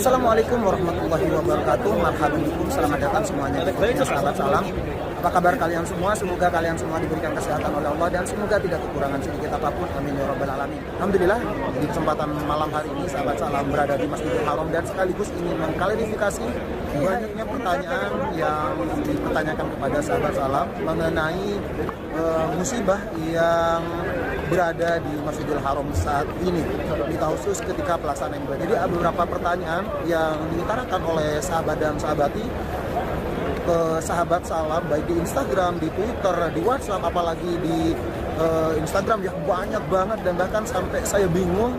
Assalamualaikum warahmatullahi wabarakatuh. Marhaban bikum, selamat datang semuanya di podcast Sahabat Salam. Apa kabar kalian semua? Semoga kalian semua diberikan kesehatan oleh Allah dan semoga tidak kekurangan sedikit apapun. Amin ya rabbal alamin. Alhamdulillah, di kesempatan malam hari ini Sahabat Salam berada di Masjidil Haram dan sekaligus ingin mengklarifikasi banyaknya pertanyaan yang dipertanyakan kepada Sahabat Salam mengenai musibah yang berada di Masjidil Haram saat ini, kita khusus ketika pelaksanaan ibadah. Jadi ada beberapa pertanyaan yang diutarakan oleh sahabat dan sahabati ke Sahabat Salam, baik di Instagram, di Twitter, di WhatsApp, apalagi di Instagram ya banyak banget, dan bahkan sampai saya bingung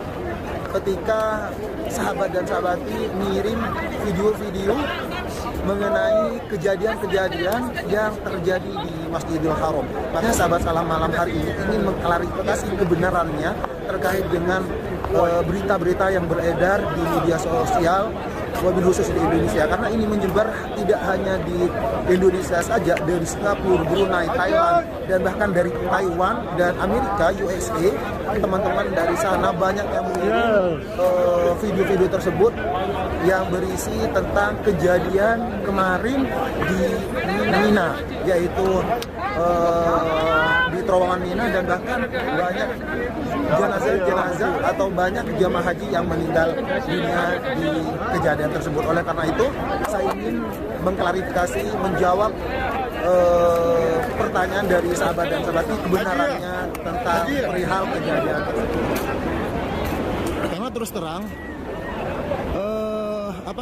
ketika sahabat dan sahabati ngirim video-video mengenai kejadian-kejadian yang terjadi di Masjidil Haram. Makanya Sahabat Salam malam hari ini ingin mengklarifikasi kebenarannya terkait dengan berita-berita yang beredar di media sosial, wabil khusus di Indonesia, karena ini menyebar tidak hanya di Indonesia saja, dari Singapura, Brunei, Thailand, dan bahkan dari Taiwan dan Amerika, USA. Teman-teman dari sana banyak yang mengirim video-video tersebut yang berisi tentang kejadian kemarin di Mina, yaitu di terowongan Mina, dan bahkan banyak jenazah atau banyak jamaah haji yang meninggal dunia di kejadian tersebut. Oleh karena itu, saya ingin mengklarifikasi, menjawab pertanyaan dari sahabat dan sahabati kebenarannya tentang perihal kejadian tersebut. Karena terus terang,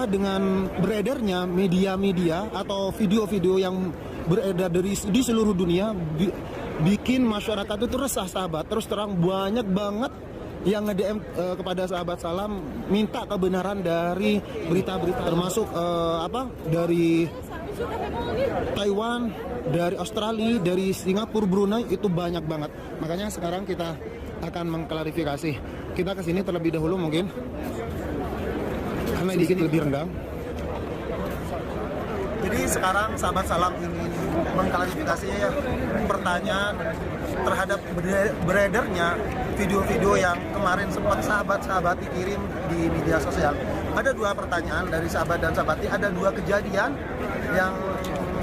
dengan beredarnya media-media atau video-video yang beredar di seluruh dunia bikin masyarakat itu resah, sahabat. Terus terang banyak banget yang nge-DM kepada Sahabat Salam minta kebenaran dari berita-berita, termasuk dari Taiwan, dari Australia, dari Singapura, Brunei, itu banyak banget. Makanya sekarang kita akan mengklarifikasi. Kita kesini terlebih dahulu mungkin karena sedikit lebih rendah. Jadi sekarang Sahabat Salam ingin mengklarifikasi pertanyaan terhadap beredarnya video-video yang kemarin sempat sahabat kirim di media sosial. Ada dua pertanyaan dari sahabat dan sahabati, ada dua kejadian yang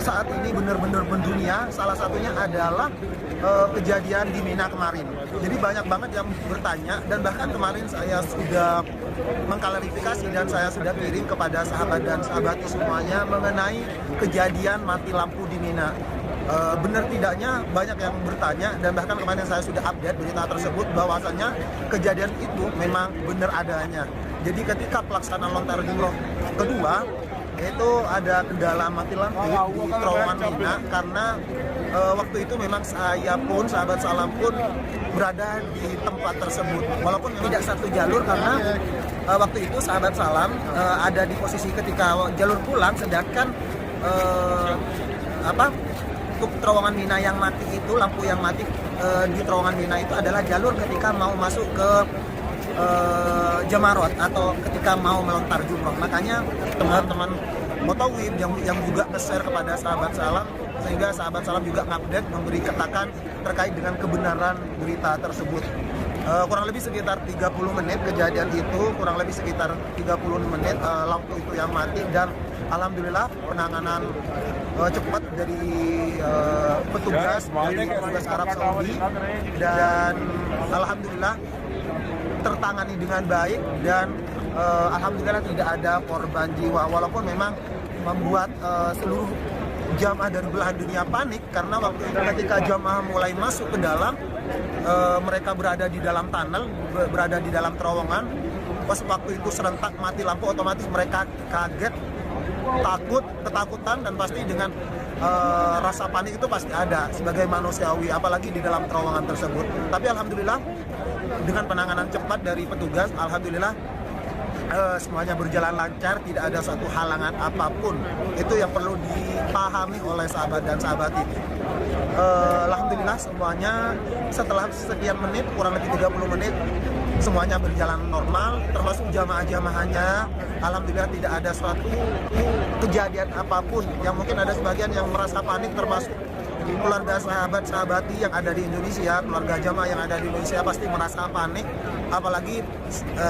saat ini benar-benar mendunia. Salah satunya adalah kejadian di Mina kemarin. Jadi banyak banget yang bertanya, dan bahkan kemarin saya sudah mengklarifikasi dan saya sudah kirim kepada sahabat dan sahabati semuanya mengenai kejadian mati lampu di Mina. Benar tidaknya banyak yang bertanya, dan bahkan kemarin saya sudah update berita tersebut bahwasanya kejadian itu memang benar adanya. Jadi ketika pelaksanaan lontar jumroh kedua, itu ada kendala mati lampu di terowongan Mina, karena waktu itu memang saya pun, Sahabat Salam pun berada di tempat tersebut, walaupun tidak satu jalur, karena waktu itu Sahabat Salam ada di posisi ketika jalur pulang, sedangkan untuk terowongan Mina yang mati itu, lampu yang mati di terowongan Mina itu adalah jalur ketika mau masuk ke Jamarot atau ketika mau melontar jumroh. Makanya teman-teman Motowib yang juga nge-share kepada Sahabat Salam, sehingga Sahabat Salam juga ngupdate, memberi ketakan terkait dengan kebenaran berita tersebut. Kurang lebih sekitar 30 menit kejadian itu, kurang lebih sekitar 30 menit lampu itu yang mati, dan alhamdulillah penanganan cepat dari petugas Arab Saudi, dan alhamdulillah tertangani dengan baik, dan alhamdulillah tidak ada korban jiwa, walaupun memang membuat seluruh jamaah dari belahan dunia panik, karena waktu itu ketika jamaah mulai masuk ke dalam, mereka berada di dalam tunnel, berada di dalam terowongan. Pas waktu itu serentak mati lampu, otomatis mereka kaget, ketakutan, dan pasti dengan rasa panik itu pasti ada sebagai manusiawi, apalagi di dalam terowongan tersebut. Tapi alhamdulillah dengan penanganan cepat dari petugas, alhamdulillah semuanya berjalan lancar, tidak ada satu halangan apapun. Itu yang perlu dipahami oleh sahabat dan sahabat ini. Alhamdulillah semuanya setelah sekian menit, kurang lebih 30 menit, semuanya berjalan normal, termasuk jamaah-jamaahnya. Alhamdulillah tidak ada suatu kejadian apapun. Yang mungkin ada sebagian yang merasa panik, termasuk keluarga sahabat-sahabati yang ada di Indonesia, keluarga jamaah yang ada di Indonesia pasti merasa panik apalagi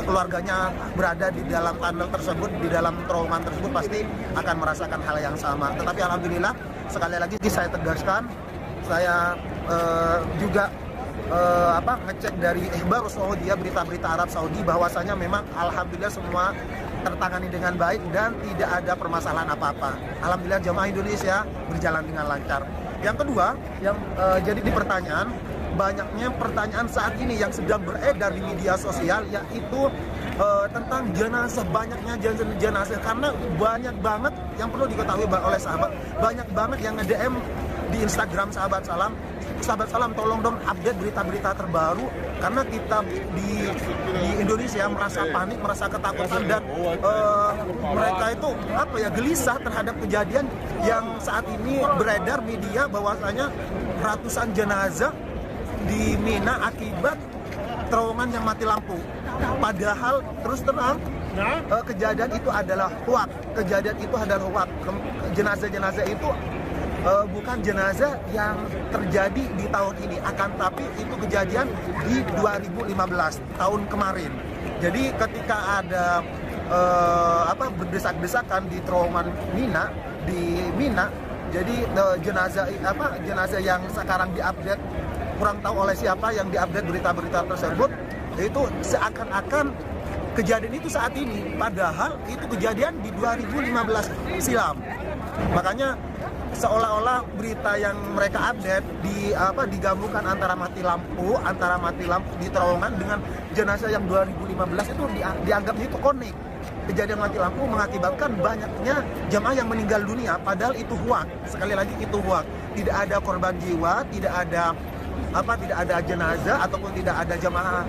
keluarganya berada di dalam tunnel tersebut, di dalam terowongan tersebut, pasti akan merasakan hal yang sama. Tetapi alhamdulillah, sekali lagi saya tegaskan, saya juga ngecek dari Ikhbar Saudi, berita-berita Arab Saudi, bahwasanya memang alhamdulillah semua tertangani dengan baik dan tidak ada permasalahan apa-apa. Alhamdulillah jamaah Indonesia berjalan dengan lancar. Yang kedua, yang jadi di pertanyaan, banyaknya pertanyaan saat ini yang sedang beredar di media sosial, yaitu tentang jenazah, banyaknya jenazah, karena banyak banget yang perlu diketahui oleh sahabat, banyak banget yang nge-DM di Instagram Sahabat Salam. Sahabat Salam, tolong dong update berita-berita terbaru, karena kita di Indonesia merasa panik, merasa ketakutan, dan mereka itu gelisah terhadap kejadian yang saat ini beredar media, bahwasanya ratusan jenazah di Mina akibat terowongan yang mati lampu. Padahal terus terang kejadian itu adalah hoax. Kejadian itu adalah hoax. Jenazah-jenazah itu bukan jenazah yang terjadi di tahun ini, akan tapi itu kejadian di 2015 tahun kemarin. Jadi ketika ada berdesak-desakan di terowongan Mina, di Mina, jadi jenazah yang sekarang diupdate, kurang tahu oleh siapa yang diupdate berita-berita tersebut, itu seakan-akan kejadian itu saat ini, padahal itu kejadian di 2015 silam. Makanya seolah-olah berita yang mereka update digabungkan antara mati lampu di terowongan dengan jenazah yang 2015 itu dianggap itu konek. Kejadian mati lampu mengakibatkan banyaknya jamaah yang meninggal dunia, padahal itu hoax. Sekali lagi itu hoax. Tidak ada korban jiwa, tidak ada jenazah ataupun tidak ada jamaah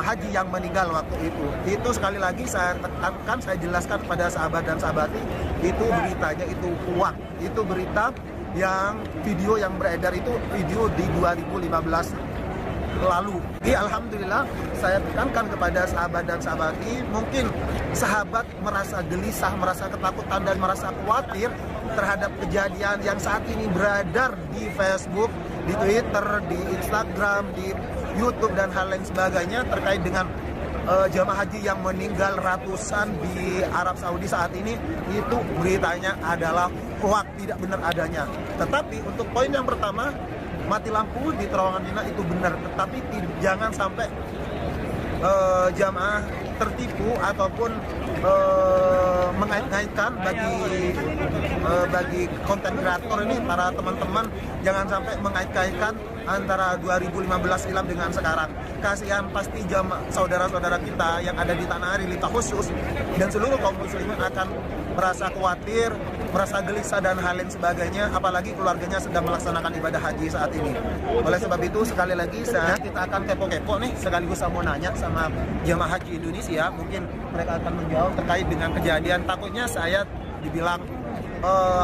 haji yang meninggal waktu itu. Itu sekali lagi saya tekankan, saya jelaskan kepada sahabat dan sahabati, itu beritanya itu hoax. Itu berita yang video yang beredar itu video di 2015 lalu. Jadi alhamdulillah saya tekankan kepada sahabat dan sahabati, mungkin sahabat merasa gelisah, merasa ketakutan dan merasa khawatir terhadap kejadian yang saat ini beredar di Facebook, di Twitter, di Instagram, di YouTube dan hal lain sebagainya terkait dengan jamaah haji yang meninggal ratusan di Arab Saudi saat ini. Itu beritanya adalah hoax, tidak benar adanya. Tetapi untuk poin yang pertama, mati lampu di terowongan Mina itu benar, tetapi jangan sampai jamaah tertipu ataupun mengait-ngaitkan bagi konten kreator ini, para teman-teman, jangan sampai mengait-ngaitkan antara 2015 silam dengan sekarang. Kasihan pasti saudara-saudara kita yang ada di tanah air, Lita khusus, dan seluruh kaum muslimin akan merasa khawatir, merasa gelisah dan hal lain sebagainya, apalagi keluarganya sedang melaksanakan ibadah haji saat ini. Oleh sebab itu sekali lagi kita akan kepo-kepo nih, sekaligus saya mau nanya sama jamaah haji Indonesia, mungkin mereka akan menjawab terkait dengan kejadian. Takutnya saya dibilang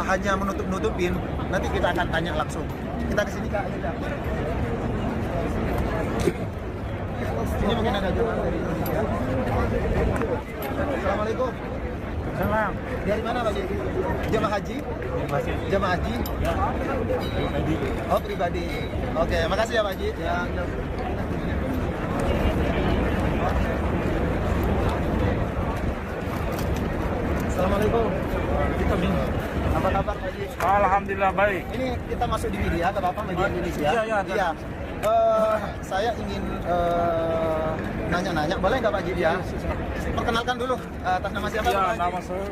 hanya menutup-nutupin, nanti kita akan tanya langsung. Kita kesini Kak. Ini mungkin ada jamaah dari Indonesia. Assalamualaikum. Salam. Dari mana Pak? Jamaah haji? Jamaah haji? Ya. Pribadi. Oh, pribadi. Oke, makasih ya Pak Haji. Ya. Assalamualaikum. Apa kabar Pak Haji? Alhamdulillah baik. Ini kita masuk di media, ke Bapak media Indonesia. Iya. Saya ingin nanya-nanya, boleh nggak Pak Haji ya? Perkenalkan dulu, atas nama siapa? Iya, Pak Haji? nama saya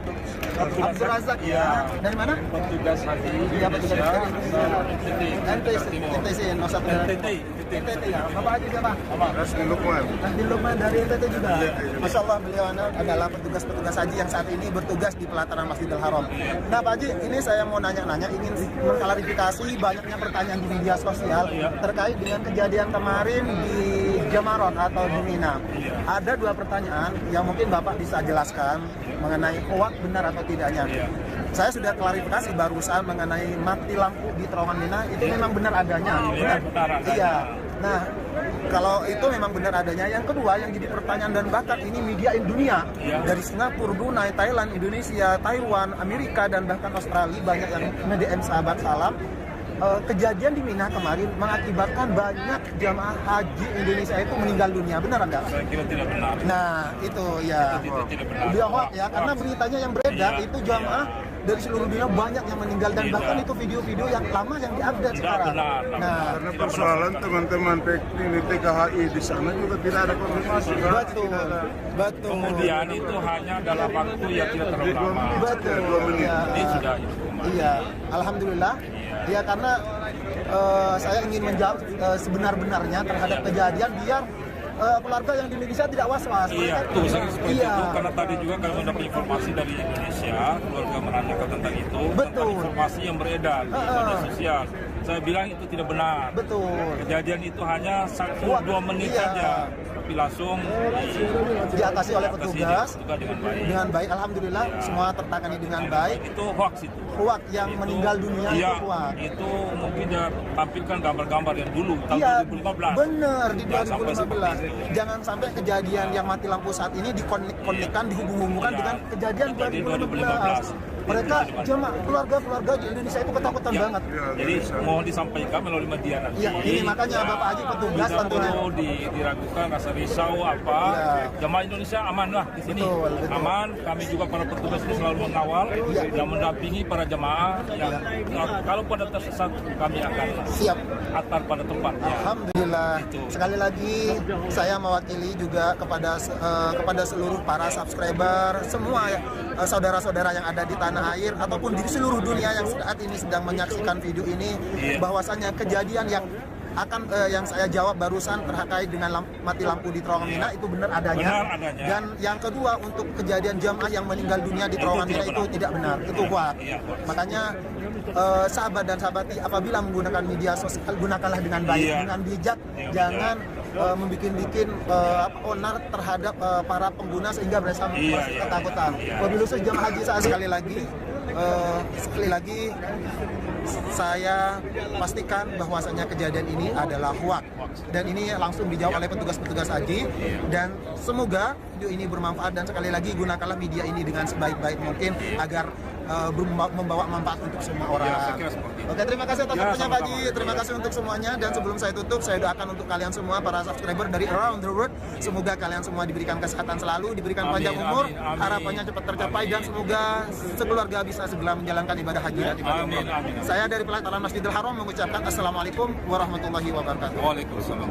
Abdul Razak. Iya. Dari mana? Petugas haji Iya, petugas Indonesia. haji. NTC 01 NTT ya. Bapak Haji siapa? Rasmi Lukman. Di Lukman dari NTT juga. Iya. Masya Allah, beliau adalah petugas-petugas haji yang saat ini bertugas di pelataran Masjidil Haram. Nah Pak Haji, ini saya mau nanya-nanya, ingin mengklarifikasi banyaknya pertanyaan di media sosial terkait dengan kejadian kemarin di Jamarat atau di Mina. Ada dua pertanyaan yang mungkin Bapak bisa jelaskan mengenai hoax benar atau tidaknya. Saya sudah klarifikasi barusan mengenai mati lampu di terowongan Mina, itu memang benar adanya. Benar. Iya. Nah, kalau itu memang benar adanya. Yang kedua yang jadi pertanyaan dan bahkan ini media dunia dari Singapura, Brunei, Thailand, Indonesia, Taiwan, Amerika dan bahkan Australia banyak yang nge-DM Sahabat Salam kejadian di Mina kemarin mengakibatkan banyak jamaah haji Indonesia itu meninggal dunia, benar enggak? Saya kira tidak benar. Nah itu ya, Tidak benar. dia hoax ya, karena beritanya yang beredar Iya. itu jamaah dari seluruh dunia banyak yang meninggal dan Tidak. bahkan itu video-video yang lama yang diupdate Tidak sekarang. benar. Nah, Karena persoalan teman-teman ini TKHI di sana juga tidak ada konfirmasi. kan? betul, betul. Kemudian itu hanya dalam waktu yang tidak terlalu lama. Betul. 2 menit. Iya. Ini sudah itu. Iya, alhamdulillah. Ya karena saya ingin menjawab sebenar-benarnya terhadap kejadian biar keluarga yang di Indonesia tidak was-was. Iya, Mereka- tuh saya seperti Iya. itu karena tadi juga kami mendapat informasi dari Indonesia, keluarga menanyakan tentang itu, Betul. tentang informasi yang beredar di media sosial. Saya bilang itu tidak benar. Betul. Kejadian itu hanya 1-2 menit Iya. saja, tapi langsung Diatasi oleh diatasi petugas dengan baik. dengan baik, alhamdulillah semua tertangani dengan baik. Itu hoax itu. Kuat yang Itu- meninggal dunia iya, itu kuat. itu mungkin dia tampilkan gambar-gambar yang dulu tahun Iya, 2015. benar di Jangan sampai 2015. seperti itu. Jangan sampai kejadian yang mati lampu saat ini dikonek-konekkan, dihubung-hubungkan Iya. dengan kejadian Jadi 2015. Mereka jemaah keluarga-keluarga di Indonesia itu ketakutan Iya. banget. Jadi mohon disampaikan melalui media nanti. Iya, ini makanya Bapak Haji petugas tidak tentunya. perlu diragukan rasa risau apa. Iya. Jemaah Indonesia aman lah di sini. Betul, betul. Aman. Kami juga para petugas ini selalu mengawal Iya. dan mendampingi para jemaah yang kalau pada tersesat kami akan Siap. atar pada tempatnya. Alhamdulillah. Itu. Sekali lagi saya mewakili juga kepada seluruh para subscriber semua ya, saudara-saudara yang ada di tanah air ataupun di seluruh dunia yang saat ini sedang menyaksikan video ini, Iya. bahwasanya kejadian yang yang saya jawab barusan terkait dengan mati lampu di Terowongan Mina itu benar adanya. Benar adanya. Dan yang kedua untuk kejadian jamaah yang meninggal dunia di Terowongan Mina itu tidak benar, itu hoax. Iya, hoax. Makanya sahabat dan sahabati apabila menggunakan media sosial gunakanlah dengan baik, Iya. dengan bijak, Iya, jangan membikin onar terhadap para pengguna sehingga mereka Iya, merasa iya. ketakutan. Iya. Wabillahi taufiq jamaah haji saya sekali lagi saya pastikan bahwasanya kejadian ini adalah hoax dan ini langsung dijawab oleh petugas-petugas haji dan semoga video ini bermanfaat dan sekali lagi gunakanlah media ini dengan sebaik-baik mungkin agar membawa manfaat untuk semua orang. Ya, saya kira seperti itu. Oke, terima kasih atas Ya, waktunya Pak sama-sama. Haji. Terima kasih untuk semuanya dan sebelum saya tutup saya doakan untuk kalian semua para subscriber dari around the world, semoga kalian semua diberikan kesehatan selalu, diberikan Amin, panjang umur, amin, amin. harapannya cepat tercapai dan semoga sekeluarga bisa segera menjalankan ibadah haji dan ibadah Amin, umrah. amin. Saya dari pelaksanaan Masjidil Haram mengucapkan assalamualaikum warahmatullahi wabarakatuh. Waalaikumsalam.